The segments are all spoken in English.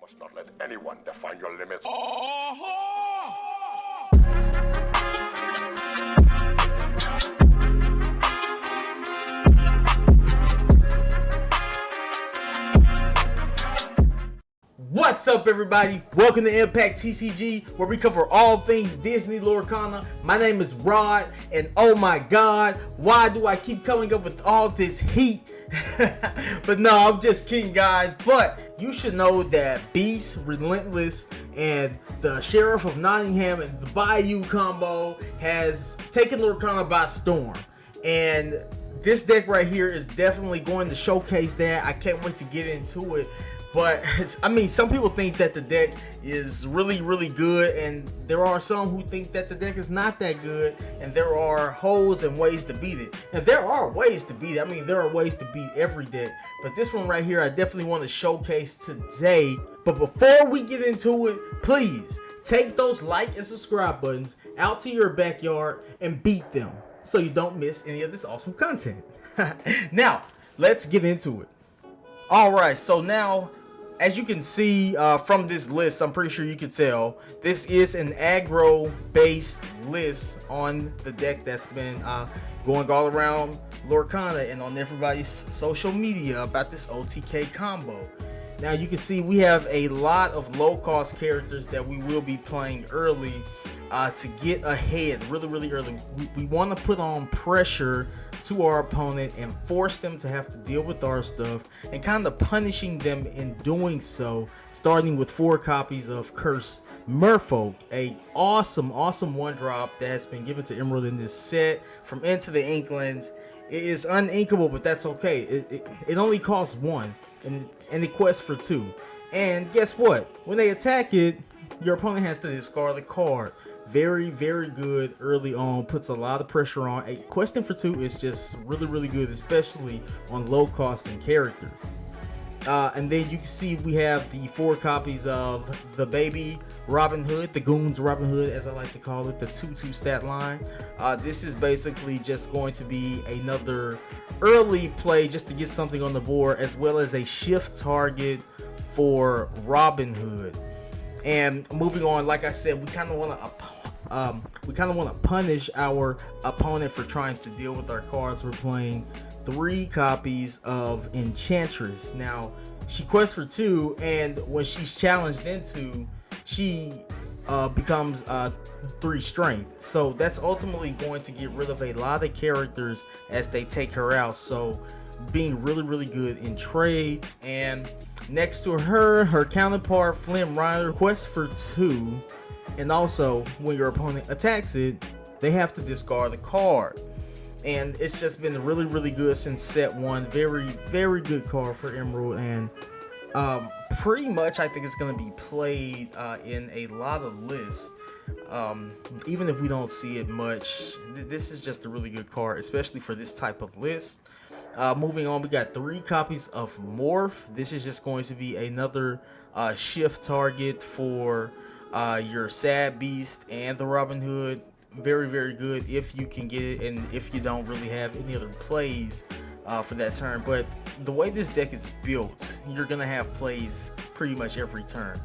must not let anyone define your limits. What's up, everybody? Welcome to Impact TCG, where we cover all things Disney Lorcna. My name is Rod, and oh my god, why do I keep coming up with all this heat? But no, I'm just kidding, guys. But you should know that Beast, Relentless, and the Sheriff of Nottingham and the Bayou combo has taken Lorcna by storm. And this deck right here is definitely going to showcase that. I can't wait to get into it. But I mean, some people think that the deck is really good, and there are some who think that the deck is not that good, and there are holes and ways to beat it. And there are ways to beat it. I mean, there are ways to beat every deck, but this one right here I definitely want to showcase today. But before we get into it, please take those like and subscribe buttons out to your backyard and beat them so you don't miss any of this awesome content. Now let's get into it. Alright, so now, as you can see from this list, I'm pretty sure you can tell, this is an aggro based list on the deck that's been going all around Lorcna and on everybody's social media about this OTK combo. Now you can see we have a lot of low cost characters that we will be playing early to get ahead really early. We want to put on pressure to our opponent and force them to have to deal with our stuff, and kind of punishing them in doing so, starting with 4 copies of Cursed Merfolk, a awesome one drop that has been given to Emerald in this set from Into the Inklands. It is uninkable, but that's okay. It only costs 1 and it quests for 2, and guess what, when they attack it, your opponent has to discard the card. Very good early on, puts a lot of pressure on. A question for 2 is just really good, especially on low costing characters. And then you can see we have the 4 copies of the baby Robin Hood, the Goons Robin Hood as I like to call it, the 2/2 stat line. This is basically just going to be another early play just to get something on the board, as well as a shift target for Robin Hood. And moving on, like I said, we kind of want to punish our opponent for trying to deal with our cards. We're playing 3 copies of Enchantress. Now she quests for 2, and when she's challenged into, she becomes 3 strength. So that's ultimately going to get rid of a lot of characters as they take her out. So being really good in trades. And next to her counterpart Flynn quests for 2, and also when your opponent attacks it, they have to discard a card. And it's just been really good since set 1. Very good card for Emerald, and pretty much I think it's going to be played in a lot of lists. Even if we don't see it much, this is just a really good card, especially for this type of list. Moving on, we got 3 copies of Morph. This is just going to be another shift target for your Sad Beast and the Robin Hood. Very good if you can get it, and if you don't really have any other plays for that turn. But the way this deck is built, you're gonna have plays pretty much every turn.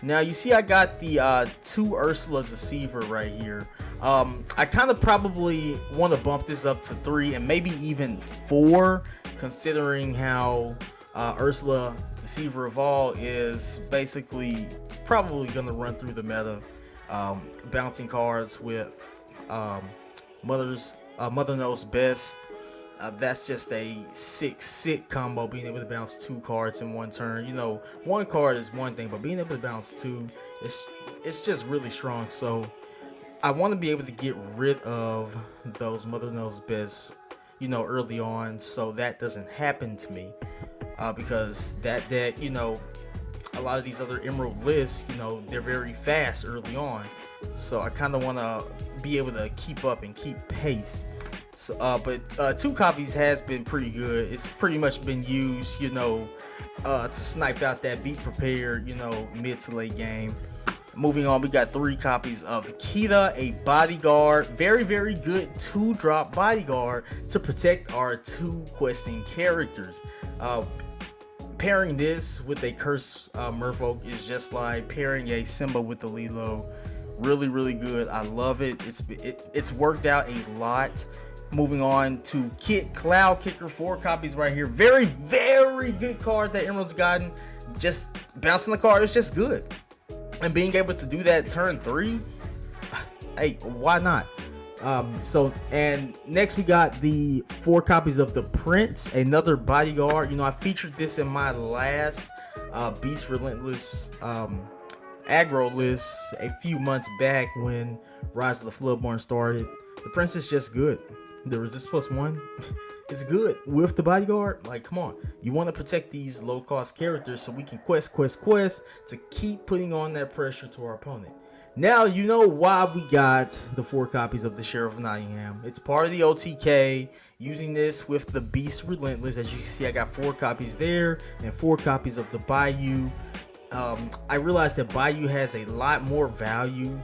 Now you see I got the 2 Ursula Deceiver right here. I kind of probably want to bump this up to 3 and maybe even 4, considering how Ursula Deceiver of All is basically probably going to run through the meta, bouncing cards with Mother Knows Best. That's just a sick combo, being able to bounce 2 cards in 1 turn. You know, 1 card is one thing, but being able to bounce 2, it's just really strong. So I want to be able to get rid of those Mother Knows Best, you know, early on, so that doesn't happen to me, because that deck, you know, a lot of these other Emerald lists, you know, they're very fast early on, so I kind of want to be able to keep up and keep pace. So, but 2 copies has been pretty good. It's pretty much been used, you know, to snipe out that Be Prepared, you know, mid to late game. Moving on, we got 3 copies of Kida, a bodyguard. Very good 2-drop bodyguard to protect our 2 questing characters. pairing this with a curse Merfolk is just like pairing a Simba with the Lilo. Really good. I love it. It's worked out a lot. Moving on to Kit Cloudkicker, 4 copies right here. Very good card that Emerald's gotten. Just bouncing the card is just good, and being able to do that turn 3, hey, why not? And next we got the 4 copies of the Prince, another bodyguard. You know, I featured this in my last Beast Relentless aggro list a few months back when Rise of the Floodborn started. The Prince is just good. The resist +1, it's good with the bodyguard. Like, come on, you want to protect these low cost characters so we can quest to keep putting on that pressure to our opponent. Now you know why we got the 4 copies of the Sheriff of Nottingham. It's part of the OTK. Using this with the Beast Relentless, as you can see, I got 4 copies there and 4 copies of the Bayou. I realized that Bayou has a lot more value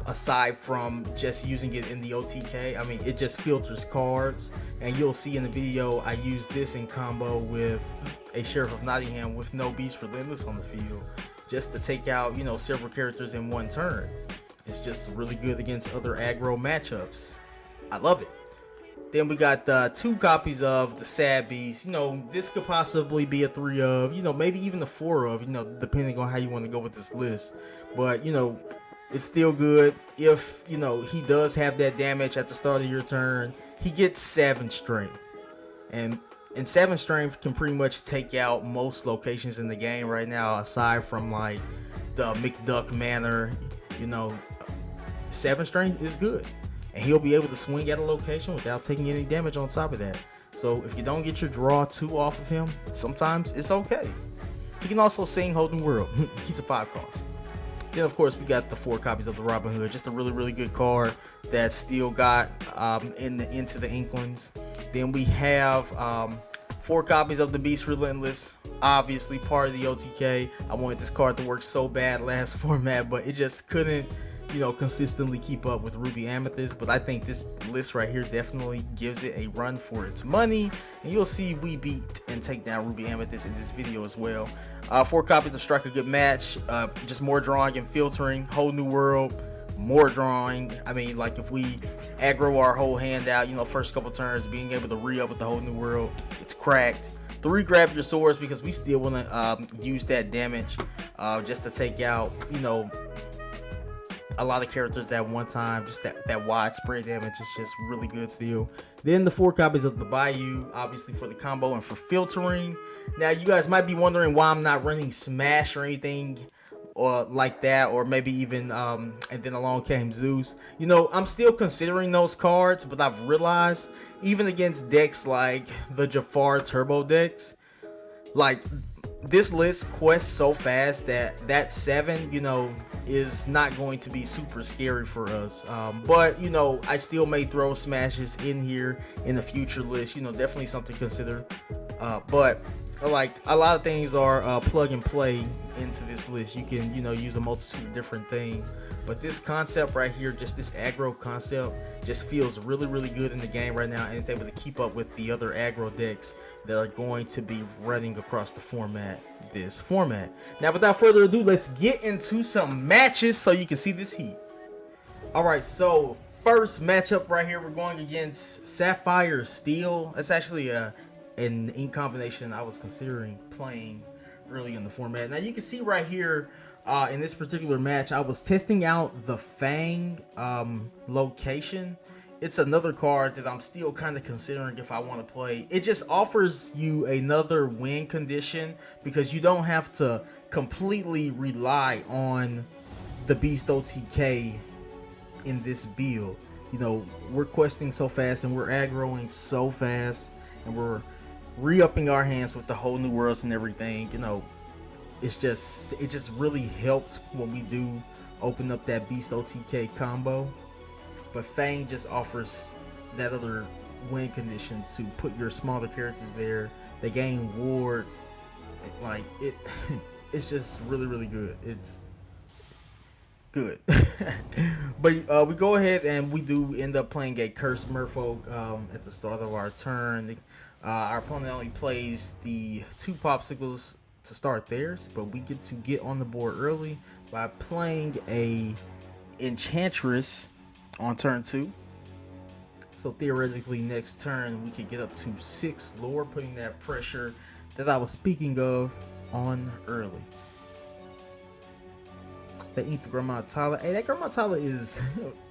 aside from just using it in the OTK. I mean, it just filters cards, and you'll see in the video I use this in combo with a Sheriff of Nottingham with no Beast Relentless on the field, just to take out, you know, several characters in one turn. It's just really good against other aggro matchups. I love it. Then we got 2 copies of the Sad Beast. You know, this could possibly be a 3 of, you know, maybe even a 4 of, you know, depending on how you want to go with this list. But, you know, it's still good. If, you know, he does have that damage at the start of your turn, he gets 7 strength. And 7 strength can pretty much take out most locations in the game right now, aside from like the McDuck Manor. You know, 7 strength is good, and he'll be able to swing at a location without taking any damage on top of that. So if you don't get your draw 2 off of him, sometimes it's okay. He can also sing Whole New World. He's a 5 cost. Then of course we got the 4 copies of the Robin Hood, just a really good card that still got into the Inklings. Then we have 4 copies of the Beast Relentless, obviously part of the OTK. I wanted this card to work so bad last format, but it just couldn't, you know, consistently keep up with Ruby Amethyst. But I think this list right here definitely gives it a run for its money, and you'll see we beat and take down Ruby Amethyst in this video as well. 4 copies of Strike a Good Match, just more drawing and filtering. Whole New World, more drawing. I mean, like if we aggro our whole hand out, you know, first couple turns, being able to re-up with the Whole New World, it's cracked. 3 Grab Your Swords, because we still want to use that damage just to take out, you know, a lot of characters at one time. Just that widespread damage is just really good still. Then the 4 copies of the Bayou, obviously for the combo and for filtering. Now you guys might be wondering why I'm not running Smash or anything or like that, or maybe even and then along came Zeus. You know, I'm still considering those cards, but I've realized even against decks like the Jafar Turbo decks, like this list quests so fast that 7, you know, is not going to be super scary for us. But you know, I still may throw Smashes in here in the future list. You know, definitely something to consider. But like a lot of things are plug and play into this list. You can, you know, use a multitude of different things, but this concept right here, just this aggro concept, just feels really good in the game right now, and it's able to keep up with the other aggro decks that are going to be running across the format, this format. Now without further ado, let's get into some matches so you can see this heat. All right, so first matchup right here, we're going against Sapphire Steel. That's actually an ink combination I was considering playing early in the format. Now you can see right here in this particular match, I was testing out the Fang location. It's another card that I'm still kind of considering if I want to play. It just offers you another win condition because you don't have to completely rely on the Beast OTK in this build. You know, we're questing so fast and we're aggroing so fast, and we're re-upping our hands with the Whole New Worlds and everything. You know, it just really helped when we do open up that Beast OTK combo. But Fang just offers that other win condition to put your smaller characters there. They gain ward. Like it's just really good. It's good. But we go ahead and we do end up playing a Cursed Merfolk at the start of our turn. Our opponent only plays the 2 popsicles to start theirs, but we get to get on the board early by playing a Enchantress on turn 2. So theoretically next turn we could get up to 6 lore, putting that pressure that I was speaking of on early. They eat the Grandma Tyler. Hey, that Grandma Tyler is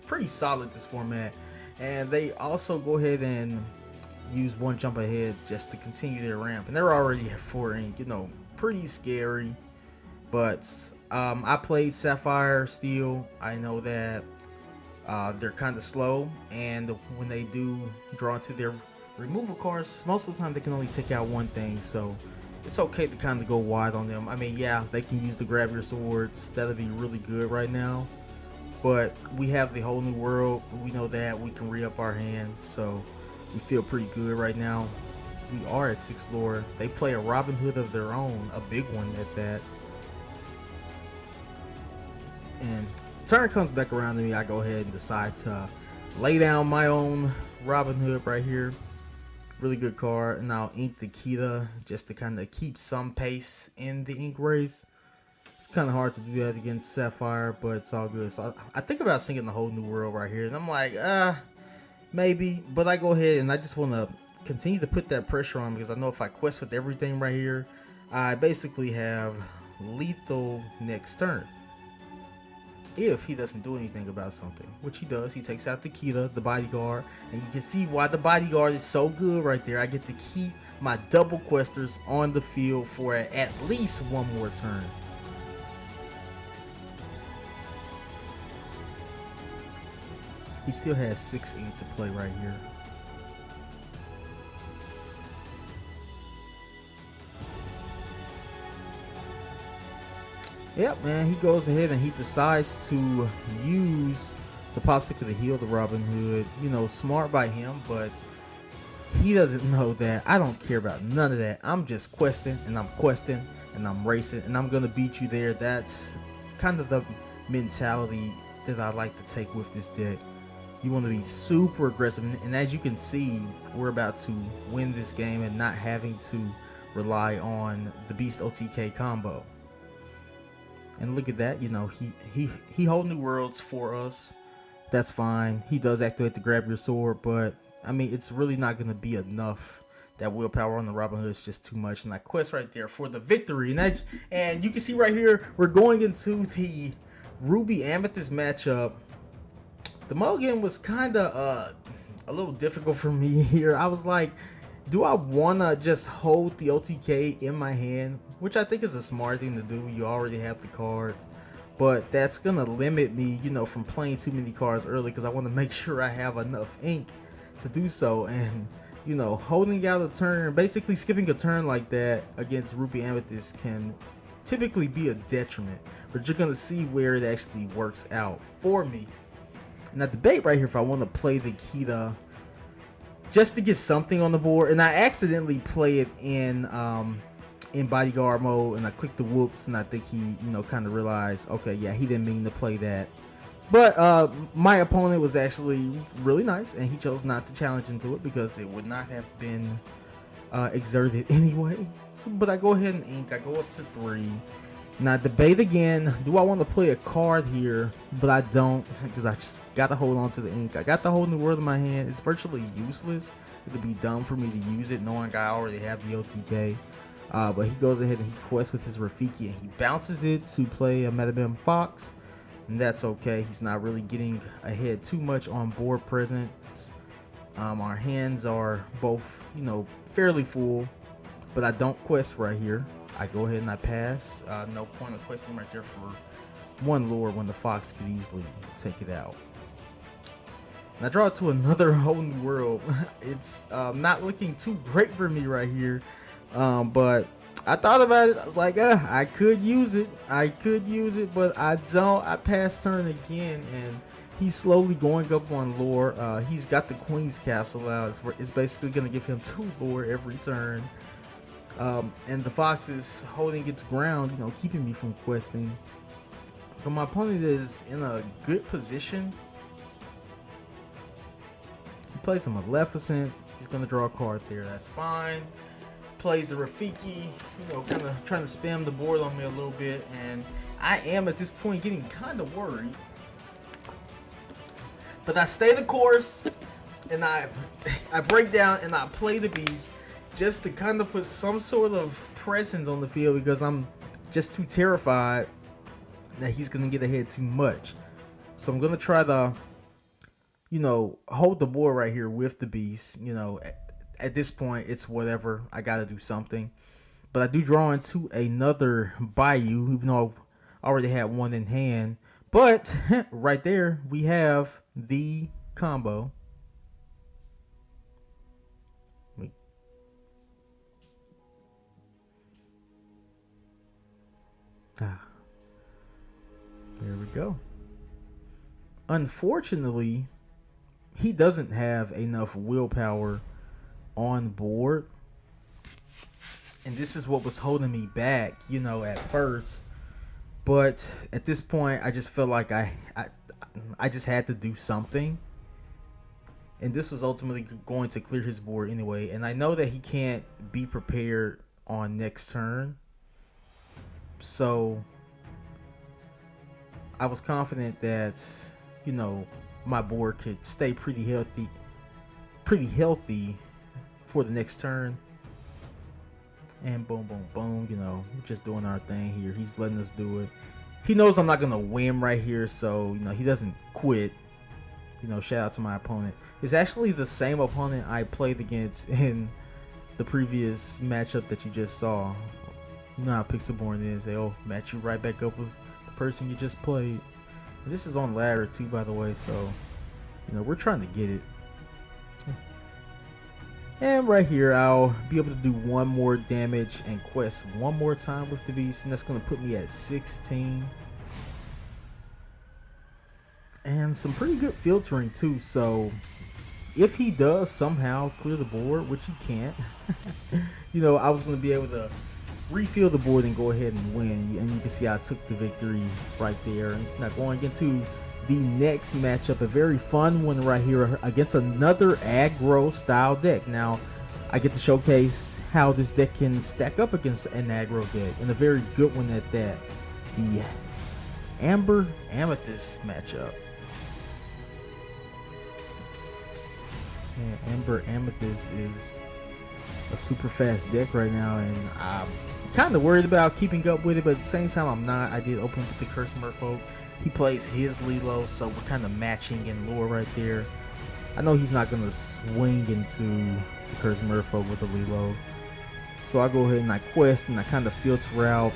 pretty solid this format. And they also go ahead and use 1 jump ahead just to continue their ramp. And they're already at 4 ink, you know, pretty scary. But I played Sapphire Steel. I know that they're kind of slow, and when they do draw into their removal cards, most of the time they can only take out 1 thing, so it's okay to kind of go wide on them. I mean, yeah, they can use the grab your swords. That'll be really good right now, but we have the whole new world. We know that we can re-up our hands, so we feel pretty good right now. We are at 6 lore. They play a Robin Hood of their own, a big one at that. And turn comes back around to me, I go ahead and decide to lay down my own Robin Hood right here. Really good card. And I'll ink the Kida just to kind of keep some pace in the ink race. It's kind of hard to do that against Sapphire, but it's all good. So I think about singing the whole new world right here, and I'm like, maybe. But I go ahead and I just want to continue to put that pressure on, because I know if I quest with everything right here, I basically have lethal next turn. If he doesn't do anything about something, which he does. He takes out the Kida, the bodyguard, and you can see why the bodyguard is so good right there. I get to keep my double questers on the field for at least 1 more turn. He still has 6 ink to play right here. Yep, man, he goes ahead and he decides to use the popsicle to heal the Robin Hood. You know, smart by him, but he doesn't know that I don't care about none of that. I'm just questing and I'm questing and I'm racing and I'm gonna beat you there. That's kind of the mentality that I like to take with this deck. You want to be super aggressive, and as you can see, we're about to win this game and not having to rely on the Beast OTK combo. And look at that, you know, he hold new worlds for us. That's fine. He does activate the grab your sword, but I mean, it's really not going to be enough. That willpower on the Robin Hood is just too much, and I quest right there for the victory. And you can see right here, we're going into the Ruby Amethyst matchup. The mulligan was kind of a little difficult for me here. I was like, do I want to just hold the OTK in my hand? Which I think is a smart thing to do. You already have the cards. But that's going to limit me, you know, from playing too many cards early, because I want to make sure I have enough ink to do so. And, you know, holding out a turn, basically skipping a turn like that against Ruby Amethyst can typically be a detriment. But you're going to see where it actually works out for me. And I debate right here if I want to play the Kida just to get something on the board. And I accidentally play it in bodyguard mode, and I clicked the whoops, and I think he, you know, kind of realized, okay, yeah, he didn't mean to play that. But my opponent was actually really nice, and he chose not to challenge into it because it would not have been exerted anyway. So, but I go ahead and ink. I go up to 3. Now debate again. Do I want to play a card here? But I don't, because I just got to hold on to the ink. I got the whole new world in my hand. It's virtually useless. It'd be dumb for me to use it knowing I already have the OTK. But he goes ahead and he quests with his Rafiki, and he bounces it to play a Metabim Fox, and that's okay. He's not really getting ahead too much on board presence. Our hands are both, you know, fairly full, but I don't quest right here. I go ahead and I pass. No point of questing right there for 1 lure when the Fox could easily take it out. And I draw it to another whole new world. It's not looking too great for me right here. But I thought about it. I was like, I could use it. But I don't. I pass turn again, and he's slowly going up on lore. He's got the Queen's Castle out. It's basically going to give him 2 lore every turn. And the Fox is holding its ground, you know, keeping me from questing. So my opponent is in a good position. He plays some Maleficent. He's gonna draw a card there. That's fine. Plays the Rafiki, you know, kind of trying to spam the board on me a little bit, and I am at this point getting kind of worried. But I stay the course, and I break down and I play the beast just to kind of put some sort of presence on the field because I'm just too terrified that he's gonna get ahead too much. So I'm gonna try to, you know, hold the board right here with the beast. You know, at this point it's whatever. I gotta do something. But I do draw into another Bayou, even though I already had one in hand. But right there we have the combo. There we go. Unfortunately, he doesn't have enough willpower on board. And this is what was holding me back, you know, at first. But at this point, I just felt like I just had to do something. And this was ultimately going to clear his board anyway. And I know that he can't be prepared on next turn. So I was confident that, you know, my board could stay pretty healthy for the next turn. And boom, boom, boom, you know, we're just doing our thing here. He's letting us do it. He knows I'm not going to win right here, so, you know, he doesn't quit. You know, shout out to my opponent. It's actually the same opponent I played against in the previous matchup that you just saw. You know how Pixelborn is. They'll match you right back up with the person you just played. And this is on ladder too, by the way, so, you know, we're trying to get it. And right here, I'll be able to do one more damage and quest one more time with the beast, and that's going to put me at 16. And some pretty good filtering too, so if he does somehow clear the board, which he can't, you know, I was going to be able to refill the board and go ahead and win. And you can see I took the victory right there. Now going into the next matchup, a very fun one right here against another aggro style deck. Now I get to showcase how this deck can stack up against an aggro deck, and a very good one at that. The Amber Amethyst matchup. Man, Amber Amethyst is a super fast deck right now, and I'm kind of worried about keeping up with it, but at the same time I'm not. I did open with the Cursed Merfolk. He plays his Lilo, so we're kind of matching in lore right there. I know he's not going to swing into the Cursed Merfolk with the Lilo, so I go ahead and I quest and I kind of filter out,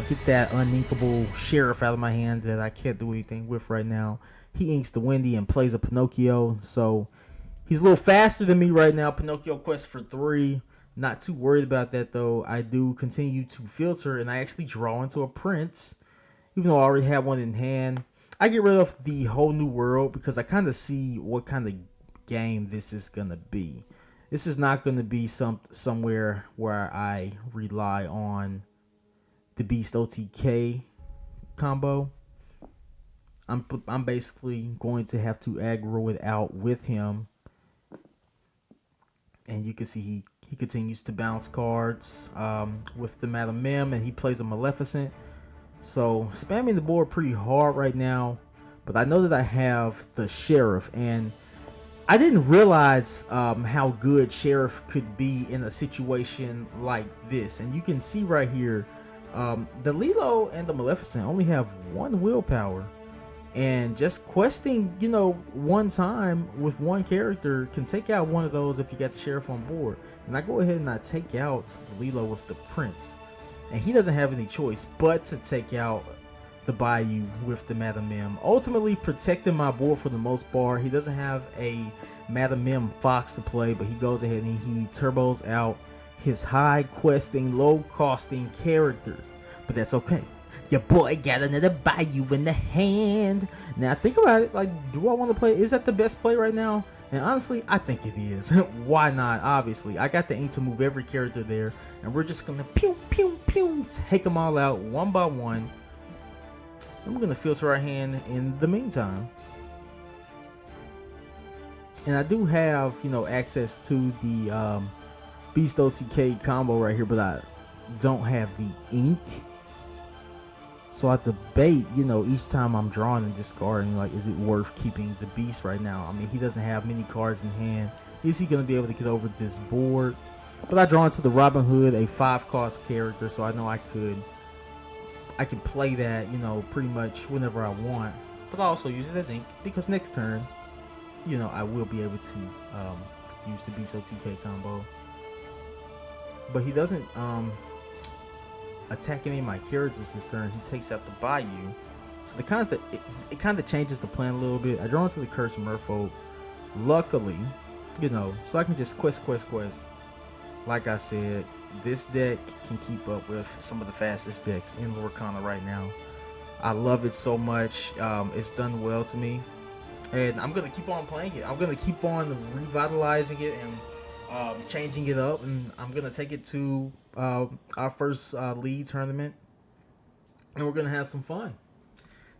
get that uninkable Sheriff out of my hand that I can't do anything with right now. He inks the Windy and plays a Pinocchio, so he's a little faster than me right now. Pinocchio quest for 3. Not too worried about that though. I do continue to filter, and I actually draw into a Prince, even though I already have one in hand. I get rid of the Whole New World because I kind of see what kind of game this is gonna be. This is not gonna be somewhere where I rely on the Beast OTK combo. I'm basically going to have to aggro it out with him, and you can see he continues to bounce cards with the Madam Mim, and he plays a Maleficent. So spamming the board pretty hard right now, but I know that I have the Sheriff, and I didn't realize how good Sheriff could be in a situation like this. And you can see right here, the Lilo and the Maleficent only have 1 willpower, and just questing, you know, one time with one character can take out one of those if you got the Sheriff on board. And I go ahead and I take out the Lilo with the Prince, and he doesn't have any choice but to take out the Bayou with the Madam Mim, ultimately protecting my board for the most part. He doesn't have a Madam Mim Fox to play, but he goes ahead and he turbos out his high questing, low costing characters. But that's okay. Your boy got another Bayou in the hand. Now think about it, like, do I want to play? Is that the best play right now? And honestly, I think it is. Why not? Obviously, I got the ink to move every character there, and we're just gonna pew pew pew take them all out one by one. And we're gonna filter our hand in the meantime. And I do have, you know, access to the Beast OTK combo right here, but I don't have the ink. So I debate, you know, each time I'm drawing and discarding, like, is it worth keeping the Beast right now? I mean, he doesn't have many cards in hand. Is he going to be able to get over this board? But I draw into the Robin Hood, a 5-cost character, so I know I can play that, you know, pretty much whenever I want. But I also use it as ink because next turn, you know, I will be able to use the Beast OTK combo. But he doesn't attack any of my characters this turn. He takes out the Bayou. So it kind of changes the plan a little bit. I draw into the Cursed Merfolk. Luckily, you know, so I can just quest. Like I said, this deck can keep up with some of the fastest decks in Lorcna right now. I love it so much. It's done well to me. And I'm going to keep on playing it. I'm going to keep on revitalizing it and changing it up. And I'm going to take it to our first league tournament. And we're going to have some fun.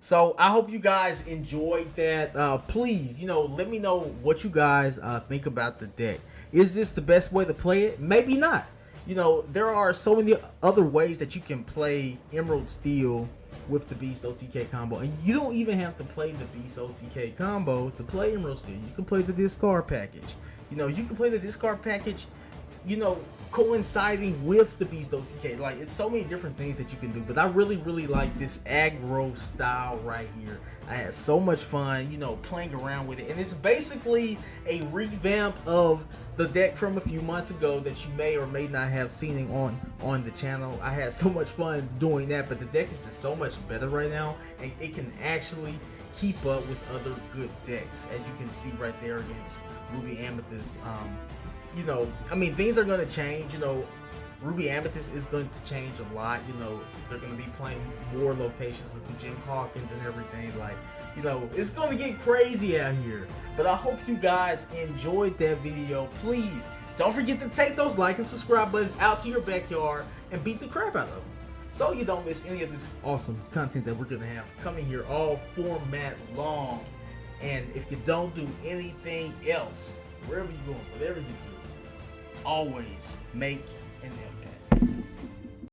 So I hope you guys enjoyed that. Please, you know, let me know what you guys think about the deck. Is this the best way to play it? Maybe not. You know, there are so many other ways that you can play Emerald Steel with the Beast OTK combo, and you don't even have to play the Beast OTK combo to play Emerald Steel. You can play the discard package. You know, you can play the discard package, you know, coinciding with the Beast OTK. Like, it's so many different things that you can do, but I really like this aggro style right here. I had so much fun, you know, playing around with it, and it's basically a revamp of the deck from a few months ago that you may or may not have seen on the channel. I had so much fun doing that, but the deck is just so much better right now, and it can actually keep up with other good decks, as you can see right there against Ruby Amethyst. You know, I mean, things are going to change. You know, Ruby Amethyst is going to change a lot. You know, they're going to be playing more locations with the Jim Hawkins and everything. Like, you know, it's going to get crazy out here. But I hope you guys enjoyed that video. Please don't forget to take those like and subscribe buttons out to your backyard and beat the crap out of them, so you don't miss any of this awesome content that we're going to have coming here all format long. And if you don't do anything else, wherever you're going, whatever you do, always make an impact.